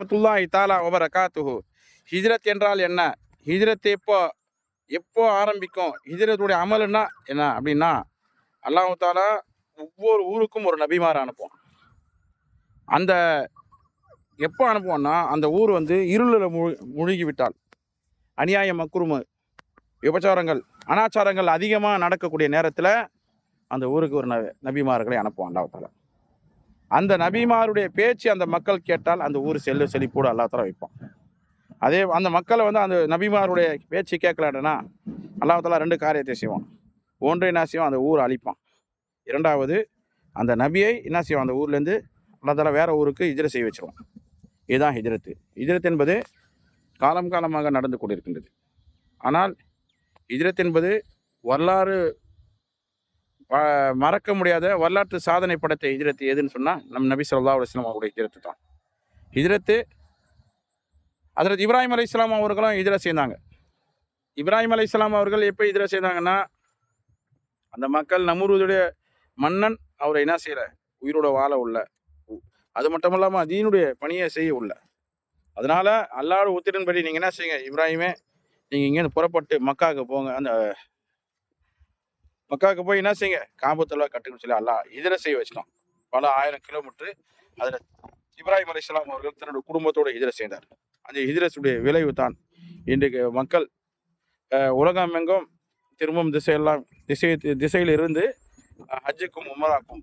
ரஹ்மத்துல்லாஹி தஆலா வ பரகாத்துஹு. ஹிஜ்ரத் என்றால் என்ன? ஹிஜ்ரத் எப்போ எப்போ ஆரம்பிக்கும்? ஹிஜ்ரத்துடைய அமல்னா என்ன அப்படின்னா, அல்லாஹ் தஆலா ஒவ்வொரு ஊருக்கும் ஒரு நபிமார அனுப்புவான். அந்த எப்போ அனுப்புவான்னா, அந்த ஊர் வந்து இருளில் முழுகி விட்டால், அநியாயம், அக்கிரமம், விபச்சாரங்கள், அனாச்சாரங்கள் அதிகமாக நடக்கக்கூடிய நேரத்தில் அந்த ஊருக்கு ஒரு நபிமார்களை அனுப்புவான் அல்லாஹ் தஆலா. அந்த நபிமாருடைய பேச்சு அந்த மக்கள் கேட்டால் அந்த ஊர் செழிப்போடு அல்லாஹ் தஆலா வைப்பான். அதே அந்த மக்களை வந்து அந்த நபிமாருடைய பேச்சு கேட்கலான்னா அல்லாஹ் தஆலா 2 காரியத்தை செய்வான். ஒன்று என்ன செய்வான், அந்த ஊரை அழிப்பான். இரண்டாவது, அந்த நபியை என்ன செய்வான், அந்த ஊர்லேருந்து அல்லாஹ் தஆலா வேற ஊருக்கு ஹிஜ்ரத் செய்ய வச்சிருவான். இதுதான் ஹிஜ்ரத்து. ஹிஜ்ரத் என்பது காலம் காலமாக நடந்து கொண்டிருக்கின்றது. ஆனால் ஹிஜ்ரத் என்பது வரலாறு மறக்க முடியாத வரலாற்று சாதனை படைத்த ஹிஜ்ரத் எதுன்னு சொன்னால் நம் நபி ஸல்லல்லாஹு அலைஹி வஸல்லம் அவருடைய ஹிஜ்ரத்து தான். ஹிஜ்ரத்து ஹஜ்ரத் இப்ராஹிம் அலைஹிஸ்ஸலாம் அவர்களும் ஹிஜ்ரத் செய்தாங்க. இப்ராஹிம் அலைஹிஸ்ஸலாம் அவர்கள் எப்போ ஹிஜ்ரத் செய்தாங்கன்னா, அந்த மக்கள் நம்ரூதுடைய மன்னன் அவரை என்ன செய்யற உயிரோட வாழ உள்ள, அது மட்டும் இல்லாமல் தீனுடைய பணியை செய்ய உள்ள. அதனால அல்லாஹ்வுடைய உத்தரவின்படி நீங்கள் என்ன செய்யுங்க, இப்ராஹிமே நீங்கள் இங்கேருந்து புறப்பட்டு மக்காவுக்கு போங்க. அந்த மக்காவுக்கு போய் என்ன செய்யுங்க, காபத்துல்லாஹ் கட்டுன்னு சொல்லி அல்லாஹ் ஹிஜ்ரத் செய்ய வச்சிட்டோம். பல 1000 கிலோமீட்டர் அதில் இப்ராஹிம் அலைஹிஸ்ஸலாம் அவர்கள் தன்னுடைய குடும்பத்தோடு ஹிஜ்ரத் செய்தார். அந்த ஹிஜ்ரத்துடைய விளைவு தான் இன்றைக்கு மக்கள் உலகம் எங்கும் திரும்பும் திசையில் இருந்து ஹஜ்ஜுக்கும் உம்ராக்கும்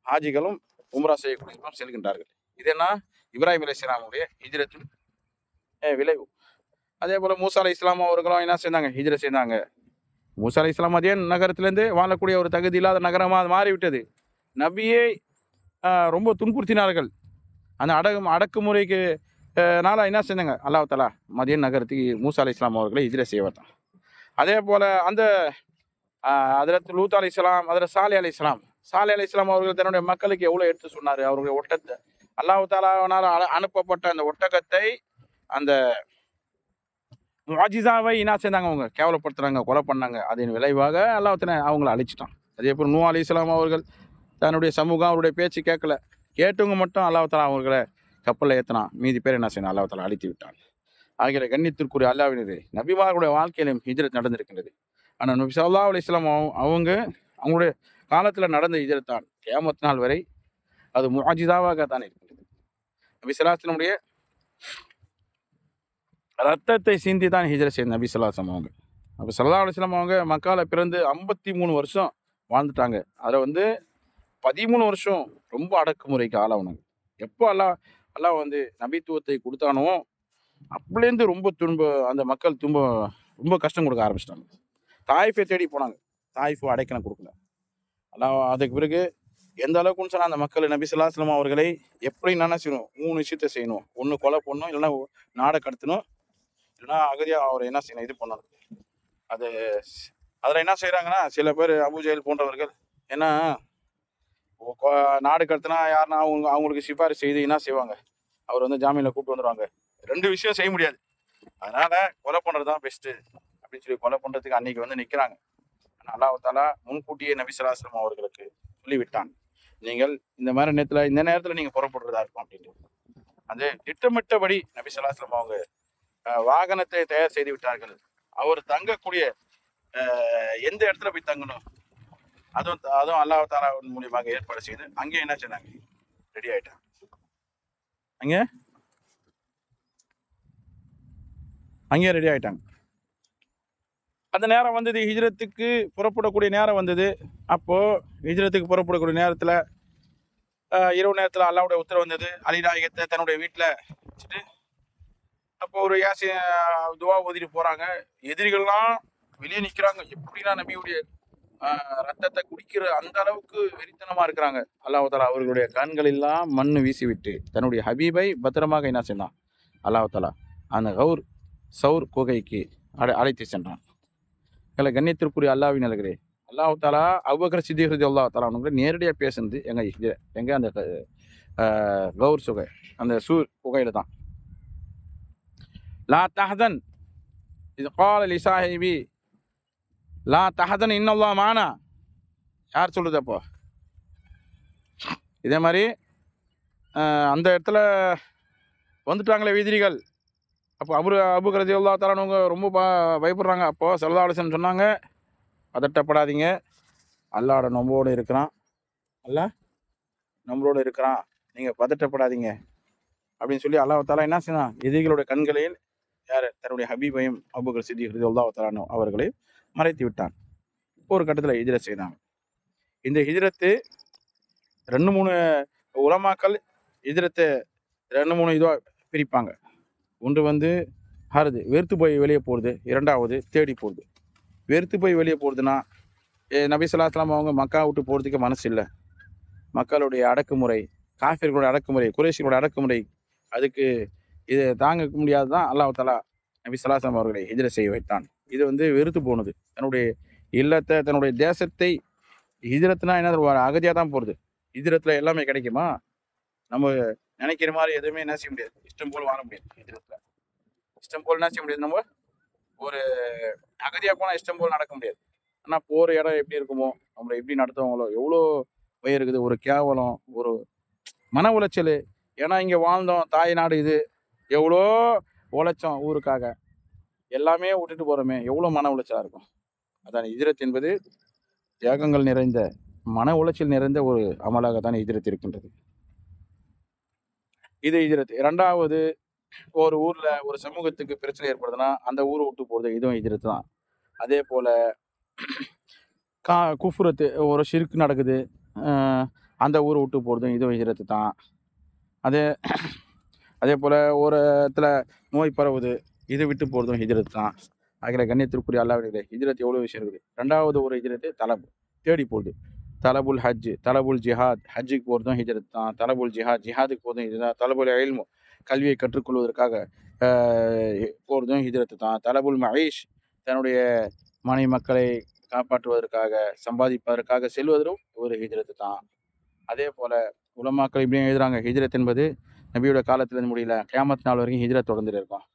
ஹாஜிகளும் உம்ரா செய்யக்கூடிய செல்கின்றார்கள். இது என்ன, இப்ராஹிம் அலைஹிஸ்ஸலாமுடைய ஹிஜ்ரத்தின் விளைவு. அதே போல் மூசா அலைஹிஸ்ஸலாம் அவர்களும் என்ன செய்தாங்க, ஹிஜ்ரத் செய்தாங்க. மூசா அலைஹிஸ்ஸலாம் அதே நகரத்திலேருந்து வாழக்கூடிய ஒரு தகுதி இல்லாத நகரமாக அது மாறிவிட்டது. நபியை ரொம்ப துன்புறுத்தினார்கள். அந்த அடக்குமுறைக்கு நாள என்ன செஞ்சாங்க, அல்லாஹ் தஆலா மதியன் நகரத்துக்கு மூசா அலைஹிஸ்ஸலாம் அவர்களை ஹிஜ்ரத் செய்ய வந்தான். அதே போல் அந்த ஹஜ்ரத் லூத் அலைஹிஸ்ஸலாம், ஹஜ்ரத் சாலிஹ் அலைஹிஸ்ஸலாம் அவர்கள் தன்னுடைய மக்களுக்கு எவ்வளோ எடுத்து சொன்னார். அவருடைய ஒட்டத்தை அல்லாஹ் தஆலாவினால் அனுப்பப்பட்ட அந்த ஒட்டகத்தை, அந்த முஅஜிசாவை என்ன செஞ்சாங்க, அவங்க கேவலப்படுத்துறாங்க, கொலை பண்ணாங்க. அதன் விளைவாக அல்லாஹ் தஆலா அவங்களை அழிச்சிட்டான். அதே போல் நூஹ் அலைஹிஸ்ஸலாம் அவர்கள் தன்னுடைய சமூகம் அவருடைய பேச்சு கேட்கல, கேட்டவங்க மட்டும் அல்லாஹ் தஆலா அவர்களை கப்பலில் ஏற்றினான். மீதி பேர் என்ன செய்யணும், அல்லாஹ் தஆலா அழித்து விட்டான். ஆகிய கண்ணியத்திற்குரிய அல்லாஹ்வினரே, நபிமார்களுடைய வாழ்க்கையிலும் ஹிஜ்ரத் நடந்திருக்கின்றது. ஆனால் நபி ஸல்லல்லாஹு அலைஹி வஸல்லம் அவங்களுடைய காலத்தில் நடந்த ஹிஜ்ரத் தான் கியாமத் நாள் வரை அது முஅஜிசாவாக தான் இருக்கின்றது. நபி ஸல்லல்லாஹு அலைஹி வஸல்லம் ரத்தத்தை சிந்தி தான் ஹிஜ்ரத் செய்த நபி ஸல்லல்லாஹு அலைஹி வஸல்லம் அவங்க. நபி ஸல்லல்லாஹு அலைஹி வஸல்லம் அவங்க மக்கால பிறந்து 53 வருஷம் வாழ்ந்துட்டாங்க. அதில் வந்து 13 வருஷம் ரொம்ப அடக்குமுறைக்கு ஆளானாங்க. எப்போ அல்லாஹ் வந்து நபித்துவத்தை கொடுத்தானோ அப்பலேருந்து ரொம்ப அந்த மக்கள் ரொம்ப கஷ்டம் கொடுக்க ஆரம்பிச்சிட்டாங்க. தாயிஃபை தேடி போனாங்க, தாயிஃபு அடைக்கலம் கொடுக்கல. அல்லாஹ் அதுக்கு பிறகு எந்த அளவுக்குன்னு சொன்னால் அந்த மக்கள் நபி ஸல்லல்லாஹு அலைஹி வஸல்லம் அவர்களை எப்படி என்ன செய்யணும், 3 விஷயத்தை செய்யணும். ஒன்று கொலை பண்ணணும், இல்லைன்னா நாடை கடத்தணும், இல்லைன்னா அகதியாக அவரை என்ன செய்யணும், இது பண்ணணும். அது அதில் என்ன செய்கிறாங்கன்னா, சில பேர் அபூஜஹல் போன்றவர்கள் ஏன்னா நாடு கடத்தினா யாருன்னா அவங்களுக்கு சிபாரிசு செய்து என்ன செய்வாங்க, அவர் வந்து ஜாமீனில் கூப்பிட்டு வந்துடுவாங்க. 2 விஷயம் செய்ய முடியாது, அதனால கொலை பண்ணுறது தான் பெஸ்ட்டு அப்படின்னு சொல்லி கொலை பண்ணுறதுக்கு அன்னைக்கு வந்து நிற்கிறாங்க. ஆனால் அல்லாஹ் தஆலா முன்கூட்டியே நபி ஸல்லல்லாஹு அலைஹி வஸல்லம் அவர்களுக்கு சொல்லிவிட்டான், நீங்கள் இந்த மாதிரி இந்த நேரத்தில் நீங்கள் புறப்படுறதா இருக்கும் அப்படின்ட்டு. அந்த திட்டமிட்டபடி நபி ஸல்லல்லாஹு அலைஹி வஸல்லம் அவங்க வாகனத்தை தயார் செய்து விட்டார்கள். அவர் தங்கக்கூடிய எந்த இடத்துல போய் தங்கணும் அதுவும் அல்லாஹ் தஆலா மூலியமாக ஏற்பாடு செய்து அங்கே என்ன செய்தாங்க, ரெடி ஆயிட்டாங்க. அங்கே ரெடி ஆயிட்டாங்க. அந்த நேரம் வந்தது, ஹிஜ்ரத்துக்கு புறப்படக்கூடிய நேரம் வந்தது. அப்போது ஹிஜ்ரத்துக்கு புறப்படக்கூடிய நேரத்தில் இரவு நேரத்தில் அல்லாஹ்வுடைய உத்தரவு வந்தது. அலி நாயகத்தை தன்னுடைய வீட்டில் வச்சுட்டு அப்போ ஒரு துவா ஓதிட்டு போகிறாங்க. எதிரிகள்லாம் வெளியே நிற்கிறாங்க, எப்படின்னா நபியுடைய ரத்தத்தை குடிக்கிற அந்த அளவுக்கு வெறித்தனமாக இருக்கிறாங்க. அல்லாஹ் தஆலா அவர்களுடைய கண்களெல்லாம் மண் வீசிவிட்டு தன்னுடைய ஹபீபை பத்திரமாக என்ன செய்தான், அல்லாஹ் தஆலா அந்த சௌர் குகைக்கு அழைத்து சென்றான். கண்ணியத்திற்குரிய அல்லாஹ்வின் நல்லவர்களே, அல்லாஹ் தஆலா அபூபக்கர் சித்திக் ரலியல்லாஹு தஆலா அவங்களை நேரடியாக பேசுனது எங்கே அந்த கௌர் சுகை, அந்த சூர் குகையில் தான். லா தஹதன் இது கால லிசாஹிபி லா தஹதன் இன்னல்லாஹ் மானா, யார் சொல்லுது அப்போ? இதே மாதிரி அந்த இடத்துல வந்துட்டாங்களே எதிரிகள். அப்போ அபூ ரலியல்லாஹு தஆலா அன்ஹு ரொம்ப பயப்படுறாங்க. அப்போ ஸல்லல்லாஹு அலைஹி வஸல்லம் சொன்னாங்க, பதட்டப்படாதீங்க, அல்லாஹ் நம்மளோட இருக்கிறான், அல்லாஹ் நம்மளோட இருக்கிறான், நீங்க பதட்டப்படாதீங்க அப்படின்னு சொல்லி அல்லாஹ் தஆலா என்ன செய்தான், எதிரிகளுடைய கண்களில் தன்னுடைய ஹபீபையும் அபூபக்கர் சித்திக் ரலியல்லாஹு தஆலா அன்ஹு அவர்களையும் மறைத்து விட்டான். ஒரு கட்டத்தில் ஹிஜ்ரத் செய்தாங்க. இந்த ஹிஜ்ரத்து 2, 3 உலமாக்கள் ஹிஜ்ரத்தை 2, 3 இதுவா பிரிப்பாங்க. ஒன்று வந்து ஹர்து, வெறுத்து போய் வெளியே போகிறது. 2வது தேடி போகிறது. வெறுத்து போய் வெளியே போகிறதுனா, நபி ஸல்லல்லாஹு அலைஹி வஸல்லம் அவங்க மக்கா விட்டு போகிறதுக்கு மனசு இல்லை. மக்களுடைய அடக்குமுறை, காஃபிர்களுடைய அடக்குமுறை, குறைஷிகளோட அடக்குமுறை, அதுக்கு இதை தாங்க முடியாது தான் அல்லாஹ் தஆலா நபி ஸல்லல்லாஹு அலைஹி வஸல்லம் அவர்களை ஹிஜ்ரத் செய்ய வைத்தான். இது வந்து வெறுத்து போனது. தன்னுடைய இல்லத்தை, தன்னுடைய தேசத்தை, ஹிஜ்ரத்னா என்ன, ஒரு அகதியாக தான் போகிறது. ஹிஜ்ரத்தில் எல்லாமே கிடைக்குமா? நம்ம நினைக்கிற மாதிரி எதுவுமே என்ன செய்ய முடியாது, இஷ்டம் போல் வாழ முடியாது. ஹிஜ்ரத்தில் இஷ்டம் போல் என்ன செய்ய முடியாது, நம்ம ஒரு அகதியாக போனால் இஷ்டம் போல் நடக்க முடியாது. ஆனால் போகிற இடம் எப்படி இருக்குமோ, நம்மளை எப்படி நடத்துவாங்களோ, எவ்வளோ பயம் இருக்குது, ஒரு கேவலம், ஒரு மன உளைச்சல். ஏன்னா இங்கே வாழ்ந்தோம், தாய் நாடு இது, எவ்வளோ உழைச்சோம் ஊருக்காக, எல்லாமே விட்டுட்டு போகிறோமே, எவ்வளோ மன உளைச்சலாக இருக்கும். அதான் ஹிஜ்ரத் என்பது தியாகங்கள் நிறைந்த, மன உளைச்சல் நிறைந்த ஒரு அமலாக தான் ஹிஜ்ரத் இருக்கின்றது. இது ஹிஜ்ரத். 2வது, ஒரு ஊரில் ஒரு சமூகத்துக்கு பிரச்சனை ஏற்படுதுன்னா அந்த ஊரை விட்டு போகிறது, இதுவும் ஹிஜ்ரத் தான். அதே போல் குஃப்ரத்து, ஒரு ஷிர்க் நடக்குது, அந்த ஊரை விட்டு போகிறதும் இதுவும் ஹிஜ்ரத்து தான். அதே போல் ஒரு இடத்துல நோய் பரவுது, இதை விட்டு போகிறதும் ஹிஜ்ரத் தான். ஆகிற கண்ணியத்திற்குரிய அல்லாஹ்விலே ஹிஜ்ரத் எவ்வளோ விஷயம் இருக்குது. 2வது ஒரு ஹிஜ்ரத்து தலப், தேடி போகிறது. தலபுல் ஹஜ், தலபுல் ஜிஹாத், ஹஜ்ஜுக்கு போகிறதும் ஹிஜ்ரத் தான். தலபுல் ஜிஹாத், ஜிஹாதுக்கு போகிறதும் ஹிஜ்ரத். தலபுல் இல்மு, கல்வியை கற்றுக்கொள்வதற்காக போகிறதும் ஹிஜ்ரத்து தான். தலபுல் மஈஷ், தன்னுடைய மனைவி மக்களை காப்பாற்றுவதற்காக, சம்பாதிப்பதற்காக செல்வதும் ஒரு ஹிஜ்ரத்து தான். அதே போல் உலமாக்கள் இப்படியும் எழுதுறாங்க, ஹிஜ்ரத் என்பது நபியோட காலத்துலேருந்து முடியல, கியாமத் நாள் வரைக்கும் ஹிஜ்ரத் தொடர்ந்துட்டு இருக்கும்.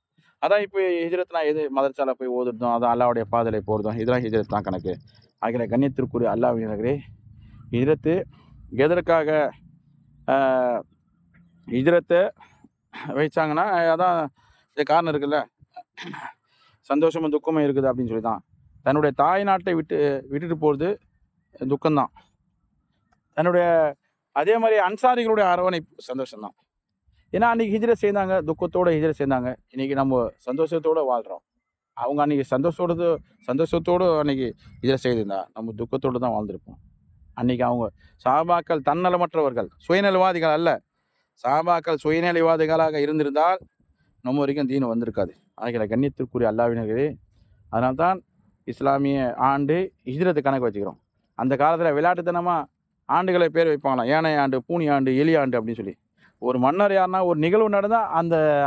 அதான் இப்போ ஹிஜ்ரத்னா எது, மதரசால போய் ஓதுறதும், அதான் அல்லாஹ்வுடைய பாதையில போகிறதும், இதெல்லாம் ஹிஜ்ரத் தான் கணக்கு. ஆகிற கண்ணியத்திற்குரிய அல்லாஹ்வினர்களே, ஹிஜ்ரத்து எதற்காக ஹிஜ்ரத்தை வைச்சாங்கன்னா, அதான் இது காரணம் இருக்குல்ல, சந்தோஷமும் துக்கமும் இருக்குது அப்படின்னு சொல்லி தான். தன்னுடைய தாய் நாட்டை விட்டுட்டு போகிறது துக்கம்தான். தன்னுடைய அதே மாதிரி அன்சாரிகளுடைய அரவணைப்பு சந்தோஷம்தான். ஏன்னா அன்றைக்கி ஹிஜ்ரத் செய்தாங்க, துக்கத்தோடு ஹிஜ்ரத் செய்தாங்க. இன்றைக்கி நம்ம சந்தோஷத்தோடு வாழ்கிறோம். அவங்க அன்றைக்கி சந்தோஷத்தோடு அன்றைக்கி ஹிஜ்ரத் செய்திருந்தா நம்ம துக்கத்தோடு தான் வாழ்ந்திருப்போம். அன்றைக்கி அவங்க சஹாபாக்கள் தன்னலமற்றவர்கள், சுயநலவாதிகள் அல்ல. சஹாபாக்கள் சுயநலவாதிகளாக இருந்திருந்தால் நம்ம வரைக்கும் தீன் வந்திருக்காது. ஆகிற கண்ணியத்திற்குரிய அல்லாஹ்வினர்களே, அதனால்தான் இஸ்லாமிய ஆண்டு ஹிஜ்ரத்து கணக்கு வச்சுக்கிறோம். அந்த காலத்தில் விளையாட்டுத்தனமாக ஆண்டுகளை பேர் வைப்பாங்களாம், யானை ஆண்டு, பூனி ஆண்டு, எலி ஆண்டு அப்படின்னு சொல்லி. ஒரு மன்னர் யாருன்னா ஒரு நிகழ்வு நடந்தால்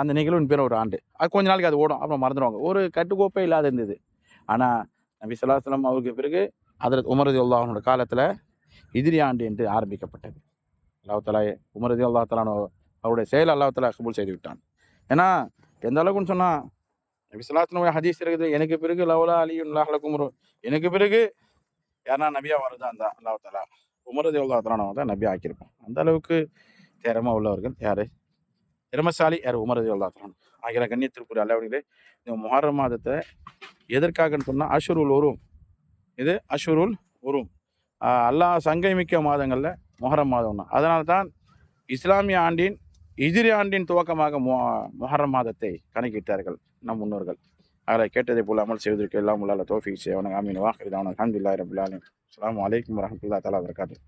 அந்த நிகழ்வின் பேர் ஒரு ஆண்டு. அது கொஞ்ச நாளைக்கு அது ஓடும், அப்புறம் மறந்துடுவாங்க. ஒரு கட்டுக்கோப்பே இல்லாத இருந்தது. ஆனால் நபி ஸல்லல்லாஹு அலைஹி வஸல்லம் அவருக்கு பிறகு ஹஜ்ரத் உமர் ரலியல்லாஹு அன்ஹுவோட காலத்தில் ஹிஜ்ரி ஆண்டு என்று ஆரம்பிக்கப்பட்டது. அல்லாஹ் தஆலா உமர் ரலியல்லாஹு தஆலா அவருடைய செயல் அல்லாஹ் தஆலா கபூல் செய்து விட்டான். ஏன்னா எந்த அளவுக்குன்னு சொன்னால், நபி ஸல்லல்லாஹு அலைஹி வஸல்லம் ஹதீஸ் இருக்குது, எனக்கு பிறகு லவ்லா அலியுன் லஹலக்கும், எனக்கு பிறகு யாருன்னா நபியாக வருதா இருந்தால் அல்லாஹ் தஆலா உமர் ரலியல்லாஹு தஆலா தான் நபி ஆக்கியிருப்போம். அந்த அளவுக்கு திறமை உள்ளவர்கள் யார், திறமசாலி யார், உமர் ரலியல்லாஹு தஆலா. ஆகிற கண்ணியத்திற்குரிய அல்லாஹ்வினர்களே, இந்த முஹர்ரம் மாதத்தை எதற்காகன்னு சொன்னால் அஷ்ஹுருல் உரும், இது அஷ்ஹுருல் உரும், அல்லாஹ் சங்கை மிக்க மாதங்களில் முஹர்ரம் மாதம் தான். அதனால தான் இஸ்லாமிய ஆண்டின் ஹிஜ்ரி ஆண்டின் துவக்கமாக முஹர்ரம் மாதத்தை கணக்கிட்டார்கள் நம் முன்னோர்கள். அதில் கேட்டதை போல் அமல் செய்வதற்கு எல்லாம் உள்ள தௌஃபீக் செய்வானுங்க. ஆமீன். வாஹிர் தஅவானா அல்ஹம்துலில்லாஹி ரப்பில் ஆலமீன். அஸ்ஸலாமு அலைக்கும் வரஹ்மத்துல்லாஹி தஆலா வபரகாத்துஹு.